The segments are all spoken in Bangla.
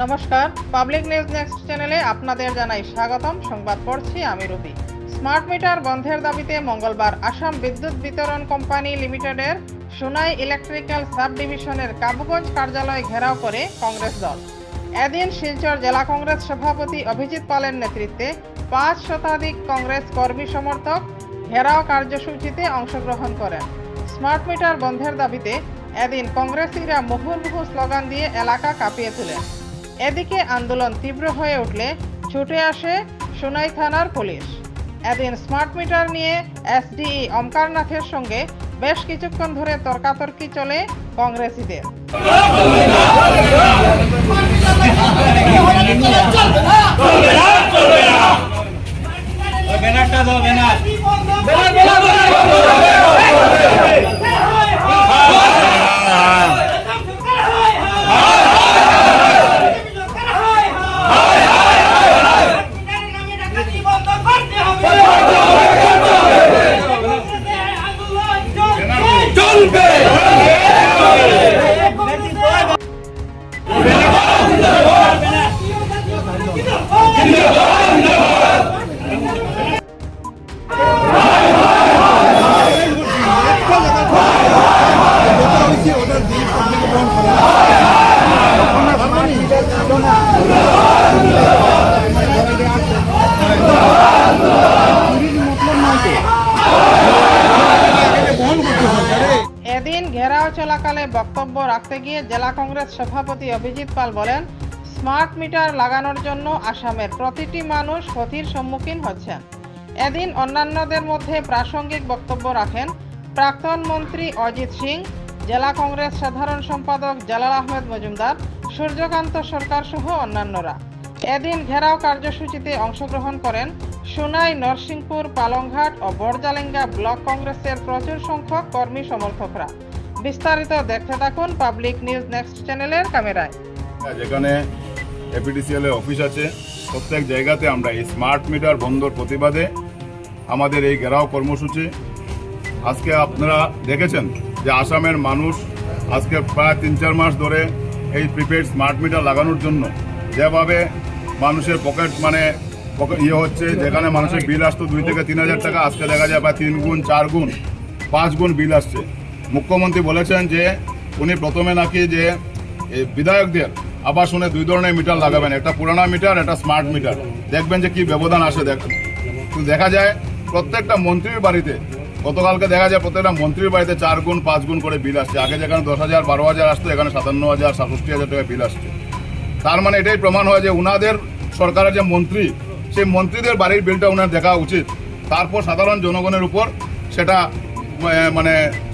নমস্কার, পাবলিক নিউজ নেক্সট চ্যানেলে আপনাদের জানাই স্বাগতম। সংবাদ পড়ছি আমি রবি। স্মার্ট মিটার বন্ধের দাবিতে মঙ্গলবার আসাম বিদ্যুৎ বিতরণ কোম্পানি লিমিটেডের সোনাই ইলেকট্রিক্যাল সাব ডিভিশনের কাবুগঞ্জ কার্যালয় ঘেরাও করে কংগ্রেস দল। এদিন শিলচর জেলা কংগ্রেস সভাপতি অভিজিৎ পালের নেতৃত্বে 5 শতাধিক কংগ্রেস কর্মী সমর্থক ঘেরাও কার্যসূচিতে অংশগ্রহণ করেন। স্মার্ট মিটার বন্ধের দাবিতে এদিন কংগ্রেসীরা মুহুর্মুহু স্লোগান দিয়ে এলাকা কাঁপিয়ে তোলেন। এদিকে আন্দোলন তীব্র হয়ে উঠলে ছুটে আসে সোনাই থানার পুলিশ। এদিন স্মার্ট মিটার নিয়ে এসডিই ওমকারনাথের সঙ্গে বেশ কিছুক্ষণ ধরে তর্কাতর্কি চলে কংগ্রেসীদের। এদিন ঘেরাও চলাকালে বক্তব্য রাখতে গিয়ে জেলা কংগ্রেস সভাপতি অভিজিৎ পাল বলেন, স্মার্ট মিটার লাগানোর জন্য আসামের প্রতিটি মানুষ ক্ষতির সম্মুখীন হচ্ছেন। এদিন অন্যান্যদের মধ্যে প্রাসঙ্গিক বক্তব্য রাখেন প্রাক্তন মন্ত্রী অজিত সিং, জেলা কংগ্রেস সাধারণ সম্পাদক জালাল আহমেদ মজুমদার, সূর্যকান্ত সরকার সহ অন্যান্যরা। এদিন ঘেরাও কার্যসূচিতে অংশগ্রহণ করেন সোনাই, নরসিংপুর, পালংঘাট ও বড়জালেঙ্গা ব্লক কংগ্রেসের প্রচুর সংখ্যক কর্মী সমর্থকরা। বিস্তারিত দেখতে থাকুন পাবলিক নিউজ নেক্সট চ্যানেলের ক্যামেরায়। যেখানে এপিডিসিএল এর অফিস আছে, প্রত্যেক জায়গাতে আমরা এই স্মার্ট মিটার বন্ধর প্রতিবাদে আমাদের এই ঘেরাও কর্মসূচি। আজকে আপনারা দেখেছেন যে আসামের মানুষ আজকে প্রায় 3-4 মাস ধরে এই প্রিপেড স্মার্ট মিটার লাগানোর জন্য যেভাবে মানুষের পকেট হচ্ছে, যেখানে মানুষের বিল আসতো 2 থেকে 3 হাজার টাকা, আজকে দেখা যায় প্রায় 3 গুণ, 4 গুণ, 5 গুণ বিল আসছে। মুখ্যমন্ত্রী বলেছেন যে উনি প্রথমে নাকি যে বিধায়কদের আবাসনে 2 ধরনের মিটার লাগাবেন, একটা পুরানা মিটার, একটা স্মার্ট মিটার। দেখবেন যে কি ব্যবধান আসে। দেখা যায় প্রত্যেকটা মন্ত্রীর বাড়িতে, গতকালকে দেখা যায় প্রত্যেকটা মন্ত্রীর বাড়িতে 4 গুণ 5 গুণ করে বিল আসছে। আগে যেখানে 10,000 12,000 আসতো, এখানে 57,000 67,000 টাকা বিল আসছে। তার মানে এটাই প্রমাণ হয় যে উনাদের সরকারের যে মন্ত্রী, সেই মন্ত্রীদের বাড়ির বিলটা উনার দেখা উচিত। তারপর সাধারণ জনগণের উপর সেটা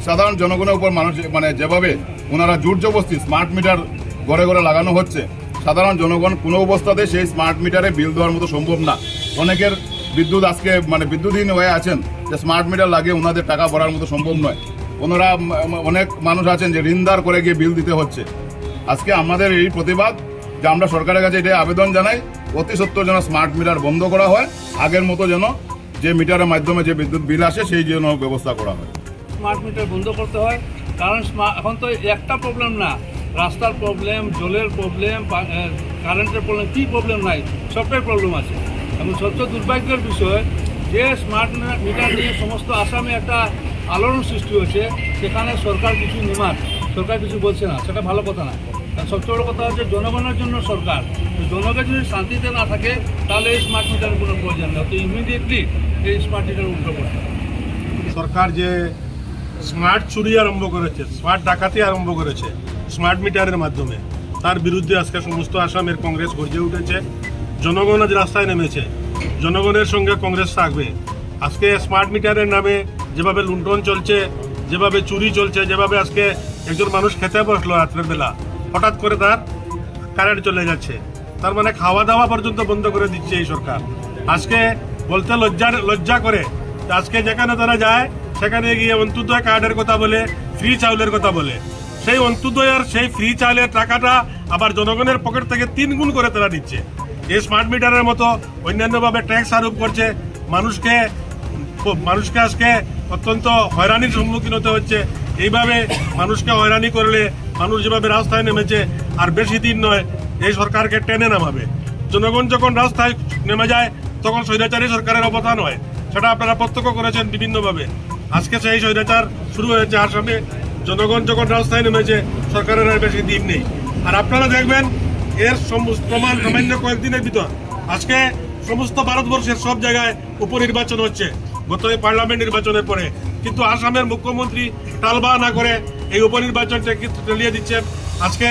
সাধারণ জনগণের উপর মানুষ যেভাবে ওনারা জোর জবরদস্তি স্মার্ট মিটার ঘরে ঘরে লাগানো হচ্ছে, সাধারণ জনগণ কোনো অবস্থাতে সেই স্মার্ট মিটারে বিল দেওয়ার মতো সম্ভব না। অনেকের বিদ্যুৎ আজকে বিদ্যুৎহীন হয়ে আছেন, যে স্মার্ট মিটার লাগিয়ে ওনাদের টাকা ভরার মতো সম্ভব নয়। ওনারা অনেক মানুষ আছেন যে ঋণদার করে গিয়ে বিল দিতে হচ্ছে। আজকে আমাদের এই প্রতিবাদ যে আমরা সরকারের কাছে এটাই আবেদন জানাই, অতি সত্বর যেন স্মার্ট মিটার বন্ধ করা হয়, আগের মতো যেন যে মিটারের মাধ্যমে যে বিদ্যুৎ বিল আসে সেই জন্য ব্যবস্থা করা হয়। স্মার্ট মিটার বন্ধ করতে হয়, কারণ এখন তো একটা প্রবলেম না, রাস্তার প্রবলেম, জলের প্রবলেম, কারেন্টের প্রবলেম, কী প্রবলেম নাই, সবটাই প্রবলেম আছে। এবং সবচেয়ে দুর্ভাগ্যের বিষয় যে স্মার্ট মিটার নিয়ে সমস্ত আসামে একটা আলোড়ন সৃষ্টি হয়েছে, সেখানে সরকার কিছু সরকার কিছু বলছে না, সেটা ভালো কথা না। সবচেয়ে বড় কথা হচ্ছে জনগণের জন্য সরকার, জনগণ যদি শান্তিতে না থাকে তাহলে এই স্মার্ট মিটারের কোনো প্রয়োজন নেই। তো ইমিডিয়েটলি এই স্মার্ট মিটার উল্টো করতে হবে। সরকার যে স্মার্ট চুরি আরম্ভ করেছে, স্মার্ট ডাকাতি আরম্ভ করেছে স্মার্ট মিটারের মাধ্যমে, তার বিরুদ্ধে আজকে সমস্ত আসামের কংগ্রেস গর্জে উঠেছে। জনগণ আজ রাস্তায় নেমেছে, জনগণের সঙ্গে কংগ্রেস থাকবে। আজকে স্মার্ট মিটারের নামে যেভাবে লুণ্ঠন চলছে, যেভাবে চুরি চলছে, যেভাবে আজকে একজন মানুষ খেতে বসলো রাত্রের বেলা, হঠাৎ করে তার কারেন্ট চলে যাচ্ছে, তার মানে খাওয়া দাওয়া পর্যন্ত বন্ধ করে দিচ্ছে এই সরকার। আজকে বলতে লজ্জা করে, আজকে যেখানে তারা যায় সেখানে গিয়ে অন্ত্যোদয় কার্ডের কথা বলে, ফ্রি চাউলের কথা বলে। সেই অন্ত্যোদয় আর সেই ফ্রি চাউলের টাকাটা আবার জনগণের পকেট থেকে 3 গুণ করে তারা দিচ্ছে। এই স্মার্ট মিটারের মতো অন্যান্যভাবে ট্যাক্স আরোপ করছে, মানুষকে আজকে অত্যন্ত হয়রানির সম্মুখীন হতে হচ্ছে। এইভাবে মানুষকে হয়রানি করলে মানুষ যেভাবে রাস্তায় নেমেছে, আর বেশি দিন নয়, এই সরকারকে টেনে নামাবে। জনগণ যখন রাস্তায় নেমে যায় তখন স্বৈরাচারী সরকারের অবসান হয়, সেটা আপনারা প্রত্যক্ষ করেছেন বিভিন্নভাবে। আজকে সেই স্বৈরাচার শুরু হয়েছে আসামে। জনগণ যখন রাস্তায় নেমেছে সরকারের আর বেশি দিন নেই। আর আপনারা দেখবেন এর প্রমাণ সামান্য কয়েকদিনের ভিতর আজকে সমস্ত ভারতবর্ষের সব জায়গায় উপনির্বাচন হচ্ছে গত এই পার্লামেন্ট নির্বাচনের পরে, কিন্তু আসামের মুখ্যমন্ত্রী টালবা না করে এই উপনির্বাচনটাকে চালিয়ে দিচ্ছেন। আজকে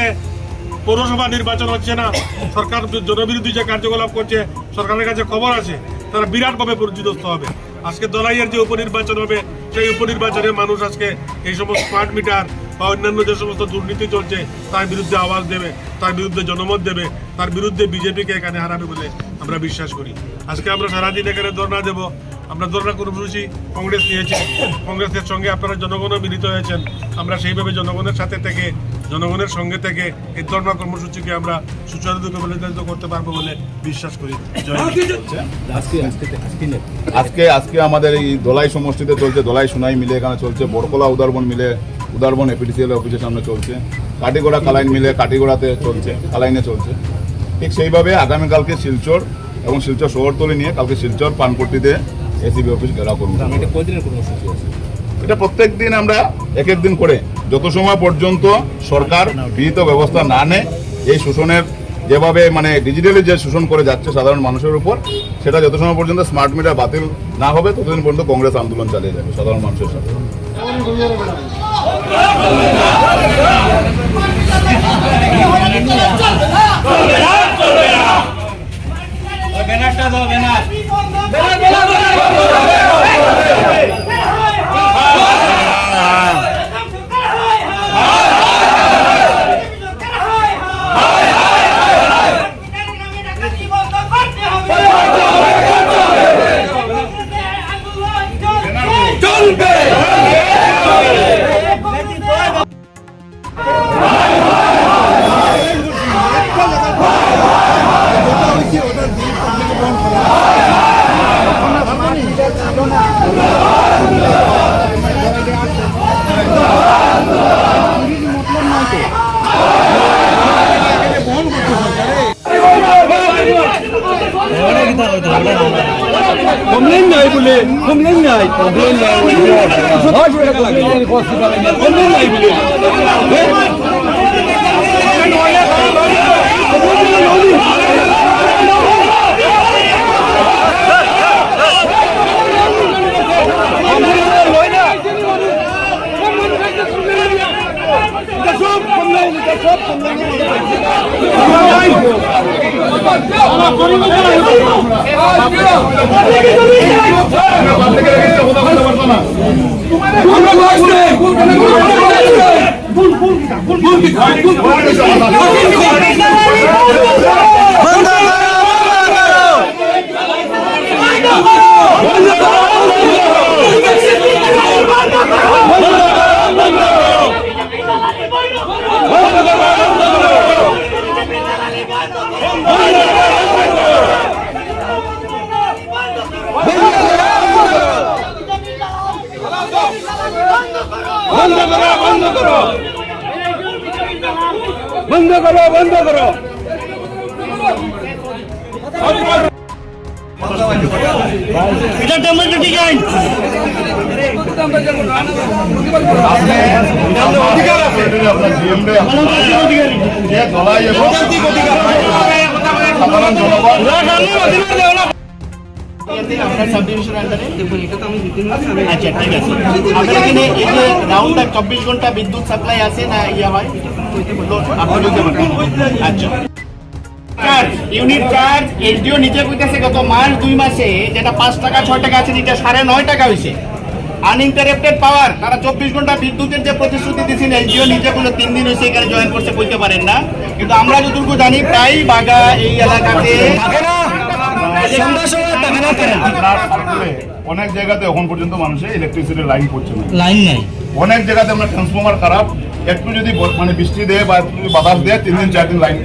পৌরসভা নির্বাচন হচ্ছে না, সরকার জনবিরোধী যে কার্যকলাপ করছে, সরকারের কাছে খবর আছে, তারা বিরাটভাবে পরিচিতস্ত হবে। আজকে দলাইয়ের যে উপনির্বাচন হবে সেই উপনির্বাচনে মানুষ আজকে এই সমস্ত স্মার্ট মিটার বা অন্যান্য যে সমস্ত দুর্নীতি চলছে তার বিরুদ্ধে আওয়াজ দেবে, তার বিরুদ্ধে জনমত দেবে, তার বিরুদ্ধে বিজেপিকে এখানে হারাবে বলে আমরা বিশ্বাস করি। আজকে আমরা সারাদিন এখানে ধর্ণা দেব। আমরা ধর্ণা কর্মসূচি কংগ্রেস নিয়েছে, কংগ্রেসের সঙ্গে আপনারা জনগণও মিলিত হয়েছেন। আমরা সেইভাবে জনগণের সাথে থেকে, জনগণের সঙ্গে থেকে এই ধর্ণা কর্মসূচিকে আমরা সুচারুরূপে পরিচালিত করতে পারবো বলে বিশ্বাস করি। আজকে আমাদের এই দোলাই সমষ্টিতে চলছে, দোলাই সোনাই মিলে এখানে চলছে, বড়কলা উদারবন মিলে উদারবন এপিডিসিএল অফিসের সামনে চলছে, কাটিগোড়া কালাইন মিলে কাটিগোড়াতে চলছে, কালাইনে চলছে। ঠিক সেইভাবে আগামীকালকে শিলচর এবং শিলচর শহরতলি নিয়ে কালকে শিলচর পানপট্টিতে এসিবি অফিস ঘেরাও করবো। এটা প্রত্যেক দিন আমরা এক এক দিন করে, যত সময় পর্যন্ত সরকার বিহিত ব্যবস্থা না নেয়, এই শোষণের যেভাবে মানে ডিজিটালি যে শোষণ করে যাচ্ছে সাধারণ মানুষের উপর, সেটা যত সময় পর্যন্ত স্মার্ট মিটার বাতিল না হবে ততদিন পর্যন্ত কংগ্রেস আন্দোলন চালিয়ে যাবে সাধারণ মানুষের সাথে। কমপ্লেন নাই বলে কমপ্লেন নাই কমপ্লেন নাই কমপ্লেন নাই বলে বন্ধ করো বন্ধ করো এটা ডেমোক্রেটিক আইন আচ্ছা ঠিক আছে, আপনার এখানে এই যে রাউন্ড 24 ঘন্টা বিদ্যুৎ সাপ্লাই আছে না ইয়া হয় আপনি বলতে পারবেন? আচ্ছা ইউনিট চার্জ এসডিও নিচে কইতেছে গত মাস 2 মাসে যেটা 5 টাকা 6 টাকা আছে যেটা 9.5 টাকা হয়েছে। আনইন্টারাপ্টেড পাওয়ার তারা 24 ঘন্টা বিদ্যুতের যে প্রতিশ্রুতি দিয়েছেন এসডিও নিজে কোনো 3 দিন হয়েছে এখানে জয়েন করছে কইতে পারেন না, কিন্তু আমরা যতটুকু জানি প্রায় বাগা এই এলাকাতে অনেক জায়গাতে এখন পর্যন্ত মানুষের ইলেকট্রিসিটির লাইন পড়ছে না, লাইন নাই। অনেক জায়গাতে আমরা ট্রান্সফরমার খারাপ, একটু যদি মানে বৃষ্টি দেয় বা একটু যদি বাতাস দেয় 3 দিন 4 দিন line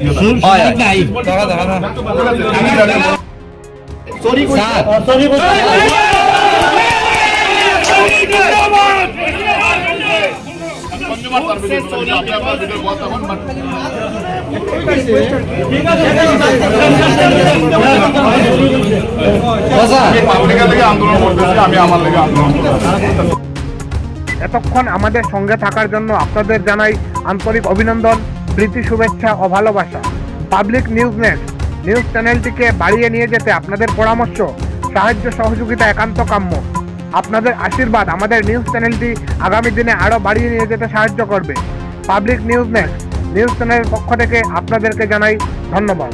sorry sorry consumer service আপনি আপনার ভিতরে কথা বলেন পাবলিকের লেগে আন্দোলন করতেছি, আমি আমার লেগে আন্দোলন করতেছি। এতক্ষণ আমাদের সঙ্গে থাকার জন্য আপনাদের জানাই আন্তরিক অভিনন্দন, প্রীতি শুভেচ্ছা ও ভালোবাসা। পাবলিক নিউজ নেট নিউজ চ্যানেলটিকে বাড়িয়ে নিয়ে যেতে আপনাদের পরামর্শ, সাহায্য সহযোগিতা একান্ত কাম্য। আপনাদের আশীর্বাদ আমাদের নিউজ চ্যানেলটি আগামী দিনে আরও বাড়িয়ে নিয়ে যেতে সাহায্য করবে। পাবলিক নিউজ নেট নিউজ চ্যানেলের পক্ষ থেকে আপনাদেরকে জানাই ধন্যবাদ।